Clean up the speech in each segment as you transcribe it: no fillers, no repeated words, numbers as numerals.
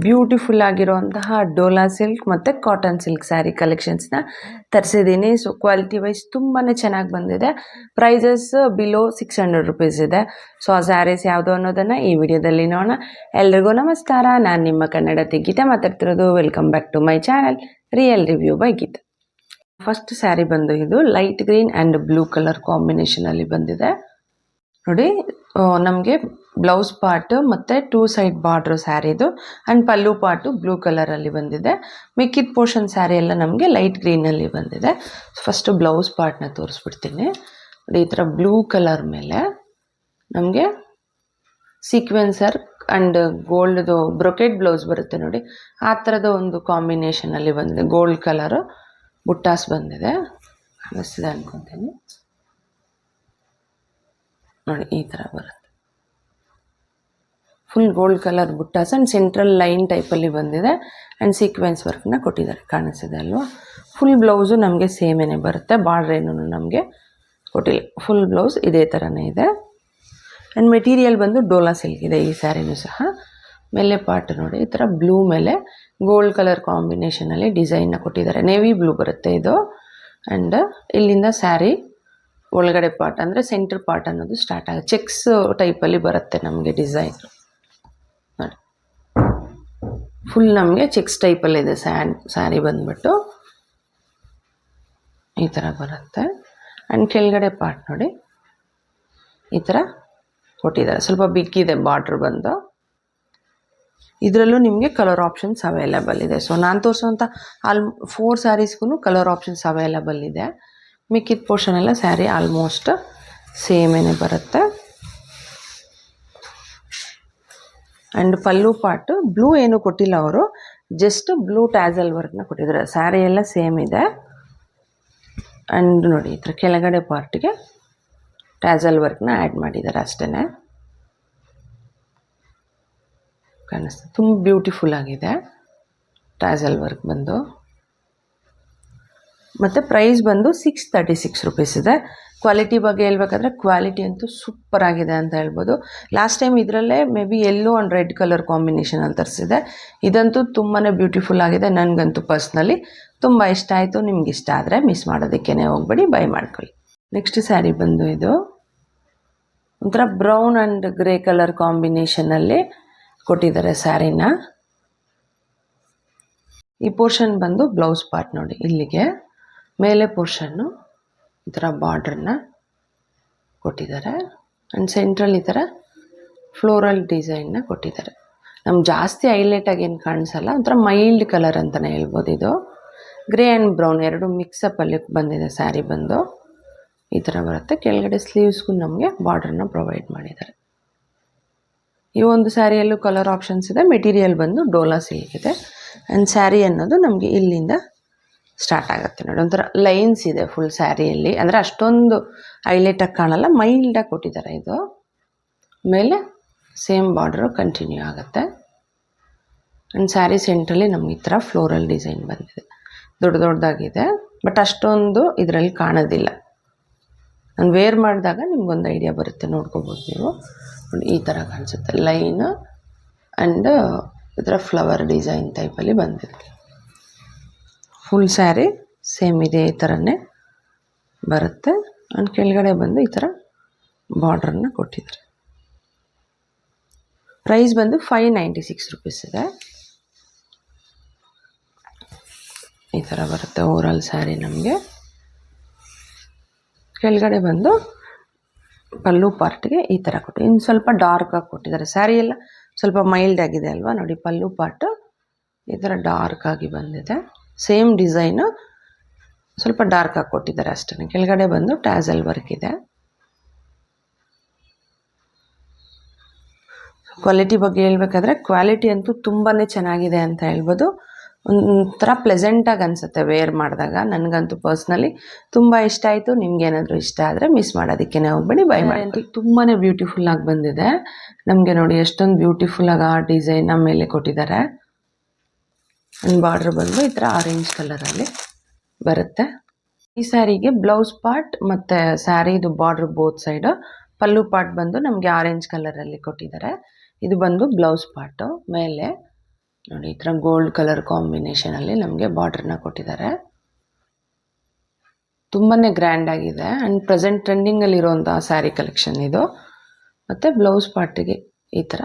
Beautiful ಆಗಿರುವಂತಹ Dola silk ಮತ್ತು cotton silk sari ಕಲೆಕ್ಷನ್ಸ್ನ ತರಿಸಿದ್ದೀನಿ. ಸೊ ಕ್ವಾಲಿಟಿ ವೈಸ್ ತುಂಬಾ ಚೆನ್ನಾಗಿ ಬಂದಿದೆ. ಪ್ರೈಸಸ್ ಬಿಲೋ 600 ರುಪೀಸ್ ಇದೆ. ಸೊ ಆ ಸ್ಯಾರೀಸ್ ಯಾವುದು ಅನ್ನೋದನ್ನು ಈ ವಿಡಿಯೋದಲ್ಲಿ ನೋಡೋಣ. ಎಲ್ರಿಗೂ ನಮಸ್ಕಾರ, ನಾನು ನಿಮ್ಮ ಕನ್ನಡತಿ ಗೀತಾ ಮಾತಾಡ್ತಿರೋದು. Welcome back to my channel real review by Geeta. First sari ಬಂದು ಇದು light green and blue colour ಕಾಂಬಿನೇಷನಲ್ಲಿ ಬಂದಿದೆ ನೋಡಿ. ನಮಗೆ ಬ್ಲೌಸ್ ಪಾರ್ಟ್ ಮತ್ತು 2 ಸೈಡ್ ಬಾರ್ಡ್ರು ಸ್ಯಾರಿದು ಆ್ಯಂಡ್ ಪಲ್ಲು ಪಾರ್ಟು ಬ್ಲೂ ಕಲರಲ್ಲಿ ಬಂದಿದೆ. ಮಿಕ್ಕಿದ ಪೋರ್ಷನ್ ಸ್ಯಾರಿ ಎಲ್ಲ ನಮಗೆ ಲೈಟ್ ಗ್ರೀನಲ್ಲಿ ಬಂದಿದೆ. ಫಸ್ಟು ಬ್ಲೌಸ್ ಪಾರ್ಟ್ನ ತೋರಿಸ್ಬಿಡ್ತೀನಿ ನೋಡಿ. ಈ ಥರ ಬ್ಲೂ ಕಲರ್ ಮೇಲೆ ನಮಗೆ ಸೀಕ್ವೆನ್ಸರ್ ಆ್ಯಂಡ್ ಗೋಲ್ಡ್ದು ಬ್ರೊಕೆಟ್ ಬ್ಲೌಸ್ ಬರುತ್ತೆ ನೋಡಿ. ಆ ಥರದ ಒಂದು ಕಾಂಬಿನೇಷನಲ್ಲಿ ಬಂದಿದೆ. ಗೋಲ್ಡ್ ಕಲರು ಬುಟ್ಟಾಸ್ ಬಂದಿದೆ, ಕಾಣಿಸ್ತಿದೆ ಅನ್ಕೊತೀನಿ ನೋಡಿ. ಈ ಥರ ಬರುತ್ತೆ, full gold colour buttas and central line ಟೈಪಲ್ಲಿ ಬಂದಿದೆ ಆ್ಯಂಡ್ ಸೀಕ್ವೆನ್ಸ್ ವರ್ಕ್ನ ಕೊಟ್ಟಿದ್ದಾರೆ, ಕಾಣಿಸ್ತಿದೆ ಅಲ್ವಾ. ಫುಲ್ ಬ್ಲೌಸು ನಮಗೆ ಸೇಮೇನೆ ಬರುತ್ತೆ, ಬಾರ್ಡ್ರ್ ಏನೂ ನಮಗೆ ಕೊಟ್ಟಿಲ್ಲ. ಫುಲ್ ಬ್ಲೌಸ್ ಇದೇ ಥರನೇ ಇದೆ ಆ್ಯಂಡ್ ಮೆಟೀರಿಯಲ್ ಬಂದು ಡೋಲಾ ಸಿಲ್ಕ್ ಇದೆ ಈ ಸ್ಯಾರಿನೂ ಸಹ. ಮೇಲೆ ಪಾರ್ಟ್ ನೋಡಿ, ಈ ಥರ ಬ್ಲೂ ಮೇಲೆ ಗೋಲ್ಡ್ ಕಲರ್ ಕಾಂಬಿನೇಷನಲ್ಲಿ ಡಿಸೈನ್ನ ಕೊಟ್ಟಿದ್ದಾರೆ. ನೇವಿ ಬ್ಲೂ ಬರುತ್ತೆ ಇದು. ಆ್ಯಂಡ್ ಇಲ್ಲಿಂದ ಸ್ಯಾರಿ ಒಳಗಡೆ ಪಾರ್ಟ್ ಅಂದರೆ ಸೆಂಟ್ರ್ ಪಾರ್ಟ್ ಅನ್ನೋದು ಸ್ಟಾರ್ಟ್ ಆಗುತ್ತೆ. ಚೆಕ್ಸ್ ಟೈಪಲ್ಲಿ ಬರುತ್ತೆ ನಮಗೆ ಡಿಸೈನ್ ನೋಡಿ. ಫುಲ್ ನಮಗೆ ಚೆಕ್ಸ್ ಟೈಪಲ್ಲಿದೆ ಸ್ಯಾರಿ ಬಂದ್ಬಿಟ್ಟು ಈ ಥರ ಬರುತ್ತೆ. ಆ್ಯಂಡ್ ಕೆಳಗಡೆ ಪಾರ್ಟ್ ನೋಡಿ ಈ ಥರ ಕೊಟ್ಟಿದ್ದಾರೆ. ಸ್ವಲ್ಪ ಬಿಗ್ಗಿದೆ ಬಾರ್ಡ್ರ್ ಬಂದು. ಇದರಲ್ಲೂ ನಿಮಗೆ ಕಲರ್ ಆಪ್ಷನ್ಸ್ ಅವೈಲೇಬಲ್ ಇದೆ. ಸೊ ನಾನು ತೋರಿಸುವಂಥ 4 ಸ್ಯಾರೀಸ್ಗೂ ಕಲರ್ ಆಪ್ಷನ್ಸ್ ಅವೈಲೇಬಲ್ ಇದೆ. ಮಿಕ್ಕಿದ ಪೋರ್ಷನ್ ಎಲ್ಲ ಸ್ಯಾರಿ ಆಲ್ಮೋಸ್ಟ್ ಸೇಮೇನೆ ಬರುತ್ತೆ. ಆ್ಯಂಡ್ ಪಲ್ಲು ಪಾರ್ಟ್ ಬ್ಲೂ ಏನೂ ಕೊಟ್ಟಿಲ್ಲ ಅವರು, ಜಸ್ಟ್ ಬ್ಲೂ ಟ್ಯಾಸಲ್ ವರ್ಕ್ನ ಕೊಟ್ಟಿದ್ದಾರೆ. ಸ್ಯಾರಿ ಎಲ್ಲ ಸೇಮ್ ಇದೆ. ಆ್ಯಂಡ್ ನೋಡಿ ಈ ಥರ ಕೆಳಗಡೆ ಪಾರ್ಟಿಗೆ ಟ್ಯಾಸಲ್ ವರ್ಕ್ನ ಆ್ಯಡ್ ಮಾಡಿದ್ದಾರೆ ಅಷ್ಟೇ. ಕಾಣಿಸ್ತದೆ, ತುಂಬ ಬ್ಯೂಟಿಫುಲ್ ಆಗಿದೆ ಟ್ಯಾಸಲ್ ವರ್ಕ್ ಬಂದು. ಮತ್ತು ಪ್ರೈಸ್ ಬಂದು 636 ರುಪೀಸ್ ಇದೆ. ಕ್ವಾಲಿಟಿ ಬಗ್ಗೆ ಹೇಳ್ಬೇಕಾದ್ರೆ ಕ್ವಾಲಿಟಿ ಅಂತೂ ಸೂಪರ್ ಆಗಿದೆ ಅಂತ ಹೇಳ್ಬೋದು. ಲಾಸ್ಟ್ ಟೈಮ್ ಇದರಲ್ಲೇ maybe yellow and red colour ಕಾಂಬಿನೇಷನಲ್ಲಿ ತರಿಸಿದೆ. ಇದಂತೂ ತುಂಬಾ ಬ್ಯೂಟಿಫುಲ್ ಆಗಿದೆ. ನನಗಂತೂ ಪರ್ಸ್ನಲಿ ತುಂಬ ಇಷ್ಟ ಆಯಿತು. ನಿಮ್ಗೆ ಇಷ್ಟ ಆದರೆ ಮಿಸ್ ಮಾಡೋದಕ್ಕೇ ಹೋಗ್ಬೇಡಿ, ಬೈ ಮಾಡ್ಕೊಳ್ಳಿ. ನೆಕ್ಸ್ಟ್ ಸ್ಯಾರಿ ಬಂದು ಇದು ಒಂಥರ ಬ್ರೌನ್ ಆ್ಯಂಡ್ ಗ್ರೇ ಕಲರ್ ಕಾಂಬಿನೇಷನಲ್ಲಿ ಕೊಟ್ಟಿದ್ದಾರೆ ಸ್ಯಾರಿನ. ಈ ಪೋರ್ಷನ್ ಬಂದು ಬ್ಲೌಸ್ ಪಾರ್ಟ್ ನೋಡಿ. ಇಲ್ಲಿಗೆ ಮೇಲೆ ಪೋರ್ಷನ್ನು ಈ ಥರ ಬಾರ್ಡ್ರನ್ನ ಕೊಟ್ಟಿದ್ದಾರೆ ಆ್ಯಂಡ್ ಸೆಂಟ್ರಲ್ ಈ ಥರ ಫ್ಲೋರಲ್ ಡಿಸೈನ್ನ ಕೊಟ್ಟಿದ್ದಾರೆ. ನಮ್ಗೆ ಜಾಸ್ತಿ ಹೈಲೈಟಾಗಿ ಏನು ಕಾಣಿಸಲ್ಲ, ಒಂಥರ ಮೈಲ್ಡ್ ಕಲರ್ ಅಂತಲೇ ಹೇಳ್ಬೋದು. ಇದು ಗ್ರೇ ಆ್ಯಂಡ್ ಬ್ರೌನ್ ಎರಡು ಮಿಕ್ಸಪ್ಪಲ್ಲಿ ಬಂದಿದೆ ಸ್ಯಾರಿ ಬಂದು. ಈ ಥರ ಬರುತ್ತೆ. ಕೆಳಗಡೆ ಸ್ಲೀವ್ಸ್ಗೂ ನಮಗೆ ಬಾರ್ಡ್ರನ್ನ ಪ್ರೊವೈಡ್ ಮಾಡಿದ್ದಾರೆ. ಈ ಒಂದು ಸ್ಯಾರಿಯಲ್ಲೂ ಕಲರ್ ಆಪ್ಷನ್ಸ್ ಇದೆ. ಮೆಟೀರಿಯಲ್ ಬಂದು ಡೋಲಾ ಸಿಲ್ಕ್ ಇದೆ ಆ್ಯಂಡ್ ಸ್ಯಾರಿ ಅನ್ನೋದು ನಮಗೆ ಇಲ್ಲಿಂದ ಸ್ಟಾರ್ಟ್ ಆಗುತ್ತೆ ನೋಡಿ. ಒಂಥರ ಲೈನ್ಸ್ ಇದೆ ಫುಲ್ ಸ್ಯಾರಿಯಲ್ಲಿ, ಅಂದರೆ ಅಷ್ಟೊಂದು ಹೈಲೈಟಾಗಿ ಕಾಣಲ್ಲ, ಮೈಲ್ಡಾಗಿ ಕೊಟ್ಟಿದ್ದಾರೆ. ಇದು ಮೇಲೆ ಸೇಮ್ ಬಾರ್ಡ್ರು ಕಂಟಿನ್ಯೂ ಆಗುತ್ತೆ ಆ್ಯಂಡ್ ಸ್ಯಾರಿ ಸೆಂಟ್ರಲ್ಲಿ ನಮಗೆ ಈ ಥರ ಫ್ಲೋರಲ್ ಡಿಸೈನ್ ಬಂದಿದೆ. ದೊಡ್ಡ ದೊಡ್ಡದಾಗಿದೆ, ಬಟ್ ಅಷ್ಟೊಂದು ಇದರಲ್ಲಿ ಕಾಣೋದಿಲ್ಲ. ನಾನು ವೇರ್ ಮಾಡಿದಾಗ ನಿಮ್ಗೊಂದು ಐಡಿಯಾ ಬರುತ್ತೆ, ನೋಡ್ಕೋಬೋದು ನೀವು. ಈ ಥರ ಕಾಣಿಸುತ್ತೆ ಲೈನ್ ಆ್ಯಂಡ್ ಈ ಥರ ಫ್ಲವರ್ ಡಿಸೈನ್ ಟೈಪಲ್ಲಿ ಬಂದಿದೆ. ಫುಲ್ ಸ್ಯಾರಿ ಸೇಮ್ ಇದೇ ಥರನೇ ಬರುತ್ತೆ ಆ್ಯಂಡ್ ಕೆಳಗಡೆ ಬಂದು ಈ ಥರ ಬಾರ್ಡ್ರನ್ನ ಕೊಟ್ಟಿದ್ದಾರೆ. ಪ್ರೈಸ್ ಬಂದು 596 ರುಪೀಸ್ ಇದೆ. ಈ ಥರ ಬರುತ್ತೆ ಓವರಾಲ್ ಸ್ಯಾರಿ ನಮಗೆ. ಕೆಳಗಡೆ ಬಂದು ಪಲ್ಲು ಪಾರ್ಟ್ಗೆ ಈ ಥರ ಇನ್ನು ಸ್ವಲ್ಪ ಡಾರ್ಕಾಗಿ ಕೊಟ್ಟಿದ್ದಾರೆ. ಸ್ಯಾರಿ ಎಲ್ಲ ಸ್ವಲ್ಪ ಮೈಲ್ಡ್ ಆಗಿದೆ ಅಲ್ವಾ ನೋಡಿ. ಪಲ್ಲು ಪಾರ್ಟು ಈ ಥರ ಡಾರ್ಕ್ ಆಗಿ ಬಂದಿದೆ. ಸೇಮ್ ಡಿಸೈನು ಸ್ವಲ್ಪ ಡಾರ್ಕಾಗಿ ಕೊಟ್ಟಿದ್ದಾರೆ ಅಷ್ಟೇ. ಕೆಳಗಡೆ ಬಂದು ಟ್ಯಾಸಲ್ ವರ್ಕ್ ಇದೆ. ಕ್ವಾಲಿಟಿ ಬಗ್ಗೆ ಹೇಳ್ಬೇಕಾದ್ರೆ ಕ್ವಾಲಿಟಿ ಅಂತೂ ತುಂಬಾ ಚೆನ್ನಾಗಿದೆ ಅಂತ ಹೇಳ್ಬೋದು. ಒಂಥರ ಪ್ಲೆಸೆಂಟಾಗಿ ಅನಿಸುತ್ತೆ ವೇರ್ ಮಾಡಿದಾಗ. ನನಗಂತೂ ಪರ್ಸ್ನಲಿ ತುಂಬ ಇಷ್ಟ ಆಯಿತು. ನಿಮ್ಗೇನಾದರೂ ಇಷ್ಟ ಆದರೆ ಮಿಸ್ ಮಾಡೋದಕ್ಕೇ ಹೋಗ್ಬೇಡಿ, ಬೈ ಮಾಡಿ. ಅಂತೂ ತುಂಬಾ ಬ್ಯೂಟಿಫುಲ್ಲಾಗಿ ಬಂದಿದೆ ನಮಗೆ ನೋಡಿ. ಎಷ್ಟೊಂದು ಬ್ಯೂಟಿಫುಲ್ಲಾಗಿ ಆ ಡಿಸೈನ್ನ ಮೇಲೆ ಕೊಟ್ಟಿದ್ದಾರೆ. ಬಾರ್ಡ್ರ್ ಬಂದು ಈ ಥರ ಆರೆಂಜ್ ಕಲರಲ್ಲಿ ಬರುತ್ತೆ. ಈ ಸ್ಯಾರಿಗೆ ಬ್ಲೌಸ್ ಪಾರ್ಟ್ ಮತ್ತು ಸ್ಯಾರಿದು ಬಾರ್ಡ್ರ್ ಬೋತ್ ಸೈಡು, ಪಲ್ಲು ಪಾರ್ಟ್ ಬಂದು ನಮಗೆ ಆರೆಂಜ್ ಕಲರಲ್ಲಿ ಕೊಟ್ಟಿದ್ದಾರೆ. ಇದು ಬಂದು ಬ್ಲೌಸ್ ಪಾರ್ಟು. ಮೇಲೆ ನೋಡಿ ಈ ಥರ ಗೋಲ್ಡ್ ಕಲರ್ ಕಾಂಬಿನೇಷನಲ್ಲಿ ನಮಗೆ ಬಾರ್ಡ್ರನ್ನ ಕೊಟ್ಟಿದ್ದಾರೆ. ತುಂಬಾ ಗ್ರ್ಯಾಂಡ್ ಆಗಿದೆ ಆ್ಯಂಡ್ ಪ್ರೆಸೆಂಟ್ ಟ್ರೆಂಡಿಂಗಲ್ಲಿರುವಂಥ ಸ್ಯಾರಿ ಕಲೆಕ್ಷನ್ ಇದು. ಮತ್ತು ಬ್ಲೌಸ್ ಪಾರ್ಟಿಗೆ ಈ ಥರ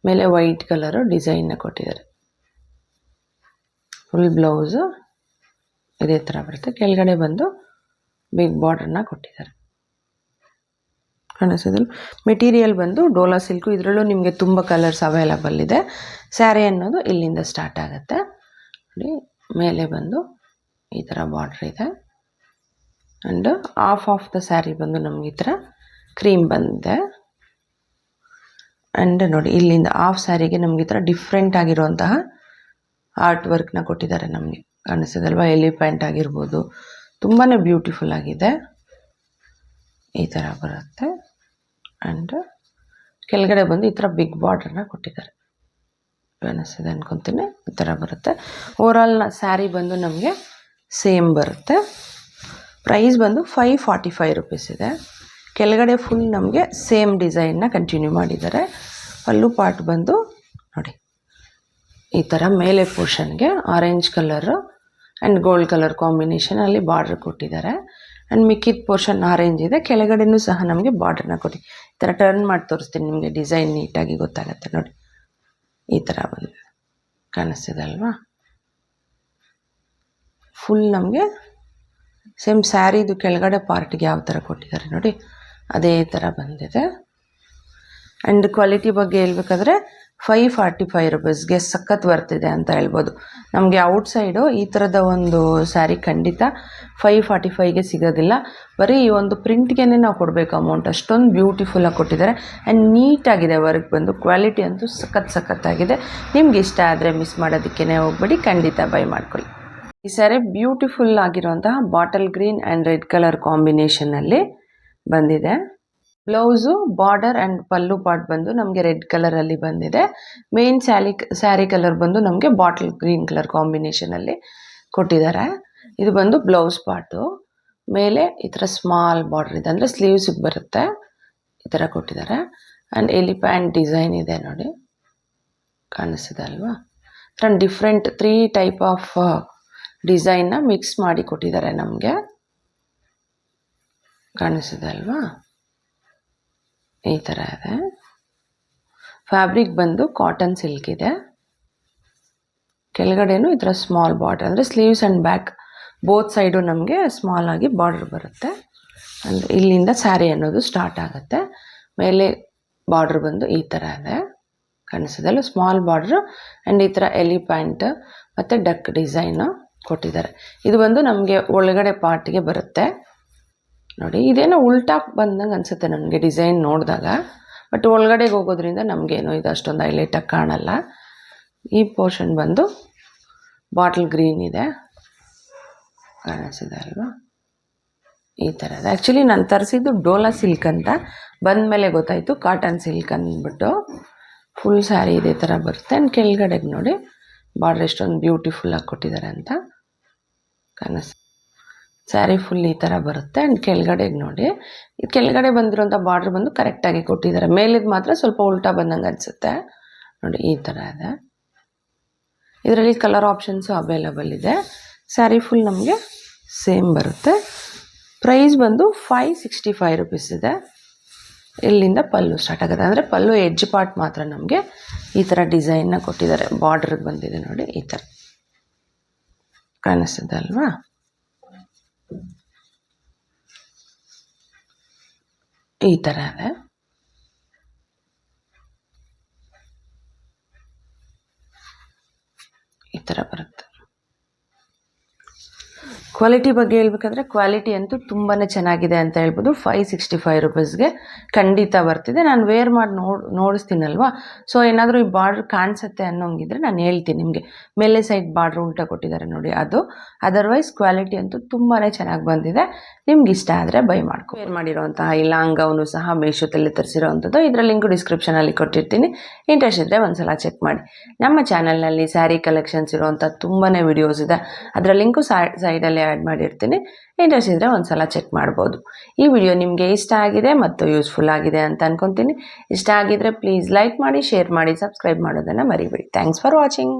ಮೇಲೆ ವೈಟ್ ಕಲರು ಡಿಸೈನ್ನ ಕೊಟ್ಟಿದ್ದಾರೆ. ಫುಲ್ ಬ್ಲೌಸು ಇದೇ ಥರ ಬರುತ್ತೆ. ಕೆಳಗಡೆ ಬಂದು ಬಿಗ್ ಬಾರ್ಡ್ರನ್ನ ಕೊಟ್ಟಿದ್ದಾರೆ. ಕಾಣಿಸೋದಿಲ್ಲ. ಮೆಟೀರಿಯಲ್ ಬಂದು ಡೋಲಾ ಸಿಲ್ಕು. ಇದರಲ್ಲೂ ನಿಮಗೆ ತುಂಬ ಕಲರ್ಸ್ ಅವೈಲಬಲ್ ಇದೆ. ಸ್ಯಾರಿ ಅನ್ನೋದು ಇಲ್ಲಿಂದ ಸ್ಟಾರ್ಟ್ ಆಗುತ್ತೆ ನೋಡಿ. ಮೇಲೆ ಬಂದು ಈ ಥರ ಬಾರ್ಡ್ರ್ ಇದೆ ಆ್ಯಂಡ್ ಆಫ್ ದ ಸ್ಯಾರಿ ಬಂದು ನಮಗೆ ಈ ಥರ ಕ್ರೀಮ್ ಬಂದಿದೆ. ಆ್ಯಂಡ್ ನೋಡಿ ಇಲ್ಲಿಂದ ಹಾಫ್ ಸ್ಯಾರಿಗೆ ನಮಗೆ ಈ ಥರ ಡಿಫ್ರೆಂಟ್ ಆಗಿರುವಂತಹ ಆರ್ಟ್ ವರ್ಕ್ನ ಕೊಟ್ಟಿದ್ದಾರೆ. ನಮಗೆ ಕಾಣಿಸೋದಲ್ವಾ, ಎಲಿಫೆಂಟ್ ಆಗಿರ್ಬೋದು, ತುಂಬಾ ಬ್ಯೂಟಿಫುಲ್ ಆಗಿದೆ. ಈ ಥರ ಬರುತ್ತೆ ಆ್ಯಂಡ್ ಕೆಳಗಡೆ ಬಂದು ಈ ಥರ ಬಿಗ್ ಬಾರ್ಡ್ರನ್ನ ಕೊಟ್ಟಿದ್ದಾರೆ. ಕಾಣಿಸ್ತಿದೆ ಅನ್ಕೊತೀನಿ. ಈ ಥರ ಬರುತ್ತೆ. ಓವರಾಲ್ ಸ್ಯಾರಿ ಬಂದು ನಮಗೆ ಸೇಮ್ ಬರುತ್ತೆ. ಪ್ರೈಸ್ ಬಂದು 545 ರುಪೀಸ್ ಇದೆ. ಕೆಳಗಡೆ ಫುಲ್ ನಮಗೆ ಸೇಮ್ ಡಿಸೈನ್ನ ಕಂಟಿನ್ಯೂ ಮಾಡಿದ್ದಾರೆ. ಪಲ್ಲು ಪಾರ್ಟ್ ಬಂದು ನೋಡಿ ಈ ಥರ ಮೇಲೆ ಪೋರ್ಷನ್ಗೆ orange colour and gold colour ಕಾಂಬಿನೇಷನಲ್ಲಿ ಬಾರ್ಡ್ರ್ ಕೊಟ್ಟಿದ್ದಾರೆ. ಆ್ಯಂಡ್ ಮಿಕ್ಕಿದ ಪೋರ್ಷನ್ ಆರೆಂಜ್ ಇದೆ. ಕೆಳಗಡೆನೂ ಸಹ ನಮಗೆ ಬಾರ್ಡ್ರನ್ನ ಕೊಟ್ಟು ಈ ಥರ ಟರ್ನ್ ಮಾಡಿ ತೋರಿಸ್ತೀನಿ ನಿಮಗೆ. ಡಿಸೈನ್ ನೀಟಾಗಿ ಗೊತ್ತಾಗುತ್ತೆ ನೋಡಿ. ಈ ಥರ ಬಂದಿದೆ, ಕಾಣಿಸ್ತಿದೆ ಅಲ್ವಾ. ಫುಲ್ ನಮಗೆ ಸೇಮ್ ಸ್ಯಾರಿದು ಕೆಳಗಡೆ ಪಾರ್ಟಿಗೆ ಯಾವ ಥರ ಕೊಟ್ಟಿದ್ದಾರೆ ನೋಡಿ, ಅದೇ ಥರ ಬಂದಿದೆ. ಆ್ಯಂಡ್ ಕ್ವಾಲಿಟಿ ಬಗ್ಗೆ ಹೇಳ್ಬೇಕಾದ್ರೆ 545 ರುಪೀಸ್ಗೆ ಸಖತ್ ಬರ್ತಿದೆ ಅಂತ ಹೇಳ್ಬೋದು. ನಮಗೆ ಔಟ್ಸೈಡು ಈ ಥರದ ಒಂದು ಸ್ಯಾರಿ ಖಂಡಿತ 545ಗೆ ಸಿಗೋದಿಲ್ಲ. ಬರೀ ಈ ಒಂದು ಪ್ರಿಂಟ್ಗೆ ನಾವು ಕೊಡಬೇಕು ಅಮೌಂಟ್. ಅಷ್ಟೊಂದು ಬ್ಯೂಟಿಫುಲ್ಲಾಗಿ ಕೊಟ್ಟಿದ್ದಾರೆ ಆ್ಯಂಡ್ ನೀಟಾಗಿದೆ ವರ್ಕ್ ಬಂದು. ಕ್ವಾಲಿಟಿ ಅಂತೂ ಸಖತ್ತಾಗಿದೆ. ನಿಮ್ಗೆ ಇಷ್ಟ ಆದರೆ ಮಿಸ್ ಮಾಡೋದಕ್ಕೇ ಹೋಗ್ಬೇಡಿ, ಖಂಡಿತ ಬೈ ಮಾಡ್ಕೊಳ್ಳಿ. ಈ ಸ್ಯಾರಿ ಬ್ಯೂಟಿಫುಲ್ ಆಗಿರುವಂತಹ bottle green and red colour ಕಾಂಬಿನೇಷನಲ್ಲಿ ಬಂದಿದೆ. Blouse border and pallu part ಬಂದು ನಮಗೆ ರೆಡ್ ಕಲರಲ್ಲಿ ಬಂದಿದೆ. ಮೇನ್ ಸ್ಯಾರಿ ಕಲರ್ ಬಂದು ನಮಗೆ ಬಾಟಲ್ ಗ್ರೀನ್ ಕಲರ್ ಕಾಂಬಿನೇಷನಲ್ಲಿ ಕೊಟ್ಟಿದ್ದಾರೆ. ಇದು ಬಂದು ಬ್ಲೌಸ್ ಪಾರ್ಟು. ಮೇಲೆ ಈ ಥರ ಸ್ಮಾಲ್ ಬಾರ್ಡರ್ ಇದೆ, ಅಂದರೆ ಸ್ಲೀವ್ಸಿಗೆ ಬರುತ್ತೆ. ಈ ಥರ ಕೊಟ್ಟಿದ್ದಾರೆ. ಆ್ಯಂಡ್ ಎಲಿಫೆಂಟ್ ಡಿಸೈನ್ ಇದೆ ನೋಡಿ, ಕಾಣಿಸ್ತಿದೆ ಅಲ್ವಾ. ಡಿಫ್ರೆಂಟ್ 3 ಟೈಪ್ ಆಫ್ ಡಿಸೈನ್ನ ಮಿಕ್ಸ್ ಮಾಡಿ ಕೊಟ್ಟಿದ್ದಾರೆ ನಮಗೆ, ಕಾಣಿಸ್ತಿದೆ ಅಲ್ವಾ. ಈ ಥರ ಇದೆ. ಫ್ಯಾಬ್ರಿಕ್ ಬಂದು ಕಾಟನ್ ಸಿಲ್ಕ್ ಇದೆ. ಕೆಳಗಡೆನೂ ಈ ಥರ ಸ್ಮಾಲ್ ಬಾರ್ಡರ್, ಅಂದರೆ sleeves and back both side ನಮಗೆ ಸ್ಮಾಲ್ ಆಗಿ ಬಾರ್ಡರ್ ಬರುತ್ತೆ. ಅಂದರೆ ಇಲ್ಲಿಂದ ಸ್ಯಾರಿ ಅನ್ನೋದು ಸ್ಟಾರ್ಟ್ ಆಗುತ್ತೆ. ಮೇಲೆ ಬಾರ್ಡರ್ ಬಂದು ಈ ಥರ ಇದೆ, ಕಾಣಿಸೋದಲ್ಲ, ಸ್ಮಾಲ್ ಬಾರ್ಡ್ರು ಆ್ಯಂಡ್ ಈ ಥರ ಎಲಿಫೆಂಟ್ ಮತ್ತು ಡಕ್ ಡಿಸೈನು ಕೊಟ್ಟಿದ್ದಾರೆ. ಇದು ಬಂದು ನಮಗೆ ಒಳಗಡೆ ಪಾರ್ಟಿಗೆ ಬರುತ್ತೆ ನೋಡಿ. ಇದೇನೋ ಉಲ್ಟಾ ಬಂದಂಗೆ ಅನಿಸುತ್ತೆ ನನಗೆ ಡಿಸೈನ್ ನೋಡಿದಾಗ, ಬಟ್ ಒಳಗಡೆಗೆ ಹೋಗೋದ್ರಿಂದ ನಮಗೇನೋ ಇದು ಅಷ್ಟೊಂದು ಹೈಲೈಟಾಗಿ ಕಾಣಲ್ಲ. ಈ ಪೋರ್ಷನ್ ಬಂದು ಬಾಟಲ್ ಗ್ರೀನ್ ಇದೆ, ಕಾಣಿಸಿದೆ ಅಲ್ವಾ. ಈ ಥರ ಇದೆ. ಆ್ಯಕ್ಚುಲಿ ನಾನು ತರಿಸಿದ್ದು ಡೋಲಾ ಸಿಲ್ಕ್ ಅಂತ, ಬಂದಮೇಲೆ ಗೊತ್ತಾಯಿತು ಕಾಟನ್ ಸಿಲ್ಕ್ ಅಂದ್ಬಿಟ್ಟು. ಫುಲ್ ಸ್ಯಾರಿ ಇದೇ ಥರ ಬರುತ್ತೆ. ಆ್ಯಂಡ್ ಕೆಳಗಡೆಗೆ ನೋಡಿ ಬಾರ್ಡರ್ ಎಷ್ಟೊಂದು ಬ್ಯೂಟಿಫುಲ್ಲಾಗಿ ಕೊಟ್ಟಿದ್ದಾರೆ ಅಂತ ಸ್ಯಾರಿ ಫುಲ್ ಈ ಥರ ಬರುತ್ತೆ. ಆ್ಯಂಡ್ ಕೆಳಗಡೆಗೆ ನೋಡಿ, ಇದು ಕೆಳಗಡೆ ಬಂದಿರೋಂಥ ಬಾರ್ಡ್ರ್ ಬಂದು ಕರೆಕ್ಟಾಗಿ ಕೊಟ್ಟಿದ್ದಾರೆ. ಮೇಲಿದ್ದು ಮಾತ್ರ ಸ್ವಲ್ಪ ಉಲ್ಟಾ ಬಂದಂಗೆ ಅನಿಸುತ್ತೆ ನೋಡಿ. ಈ ಥರ ಇದೆ. ಇದರಲ್ಲಿ ಕಲರ್ ಆಪ್ಷನ್ಸು ಅವೈಲಬಲ್ ಇದೆ. ಸ್ಯಾರಿ ಫುಲ್ ನಮಗೆ ಸೇಮ್ ಬರುತ್ತೆ. ಪ್ರೈಸ್ ಬಂದು 565 ರುಪೀಸ್ ಇದೆ. ಇಲ್ಲಿಂದ ಪಲ್ಲು ಸ್ಟಾರ್ಟ್ ಆಗುತ್ತೆ, ಅಂದರೆ ಪಲ್ಲು ಎಡ್ಜ್ ಪಾರ್ಟ್ ಮಾತ್ರ ನಮಗೆ ಈ ಥರ ಡಿಸೈನ್ನ ಕೊಟ್ಟಿದ್ದಾರೆ. ಬಾರ್ಡ್ರಿಗೆ ಬಂದಿದೆ ನೋಡಿ, ಈ ಥರ ಕಾಣಿಸ್ತದೆ ಅಲ್ವಾ. ಈ ಥರ ಇದೆ. ಈ ಥರ ಬರುತ್ತೆ. ಕ್ವಾಲಿಟಿ ಬಗ್ಗೆ ಹೇಳ್ಬೇಕಾದ್ರೆ ಕ್ವಾಲಿಟಿ ಅಂತೂ ತುಂಬಾ ಚೆನ್ನಾಗಿದೆ ಅಂತ ಹೇಳ್ಬೋದು. 565 ರುಪೀಸ್ಗೆ ಖಂಡಿತ ಬರ್ತಿದೆ. ನಾನು ವೇರ್ ಮಾಡಿ ನೋಡಿಸ್ತೀನಲ್ವಾ, ಸೊ ಏನಾದರೂ ಈ ಬಾರ್ಡ್ರ್ ಕಾಣಿಸುತ್ತೆ ಅನ್ನೋಂಗಿದ್ರೆ ನಾನು ಹೇಳ್ತೀನಿ ನಿಮಗೆ. ಮೇಲೆ ಸೈಡ್ ಬಾರ್ಡ್ರ್ ಉಲ್ಟಾ ಕೊಟ್ಟಿದ್ದಾರೆ ನೋಡಿ ಅದು. ಅದರ್ವೈಸ್ ಕ್ವಾಲಿಟಿ ಅಂತೂ ತುಂಬಾ ಚೆನ್ನಾಗಿ ಬಂದಿದೆ. ನಿಮ್ಗೆ ಇಷ್ಟ ಆದರೆ ಬೈ ಮಾಡ್ಕೊ. ವೇರ್ ಮಾಡಿರೋಂತಹ ಈ ಲಾಂಗ್ ಗೌನು ಸಹ ಮೀಶೋದಲ್ಲಿ ತರಿಸಿರೋವಂಥದ್ದು. ಇದರ ಲಿಂಕು ಡಿಸ್ಕ್ರಿಪ್ಷನಲ್ಲಿ ಕೊಟ್ಟಿರ್ತೀನಿ. ಇಂಟ್ರೆಸ್ಟ್ ಇದ್ದರೆ ಒಂದ್ಸಲ ಚೆಕ್ ಮಾಡಿ. ನಮ್ಮ ಚಾನಲ್ನಲ್ಲಿ ಸ್ಯಾರಿ ಕಲೆಕ್ಷನ್ಸ್ ಇರೋವಂಥ ತುಂಬಾ ವಿಡಿಯೋಸ್ ಇದೆ. ಅದರ ಲಿಂಕು ಸೈಡಲ್ಲಿ ಆ್ಯಡ್ ಮಾಡಿರ್ತೀನಿ. ಇಂಟ್ರೆಸ್ಟ್ ಇದ್ದರೆ ಒಂದ್ಸಲ ಚೆಕ್ ಮಾಡ್ಬೋದು. ಈ ವಿಡಿಯೋ ನಿಮಗೆ ಇಷ್ಟ ಆಗಿದೆ ಮತ್ತು ಯೂಸ್ಫುಲ್ ಆಗಿದೆ ಅಂತ ಅನ್ಕೊತೀನಿ. ಇಷ್ಟ ಆಗಿದ್ರೆ ಪ್ಲೀಸ್ ಲೈಕ್ ಮಾಡಿ, ಶೇರ್ ಮಾಡಿ, ಸಬ್ಸ್ಕ್ರೈಬ್ ಮಾಡೋದನ್ನು ಮರಿಬೇಡಿ. Thanks for watching.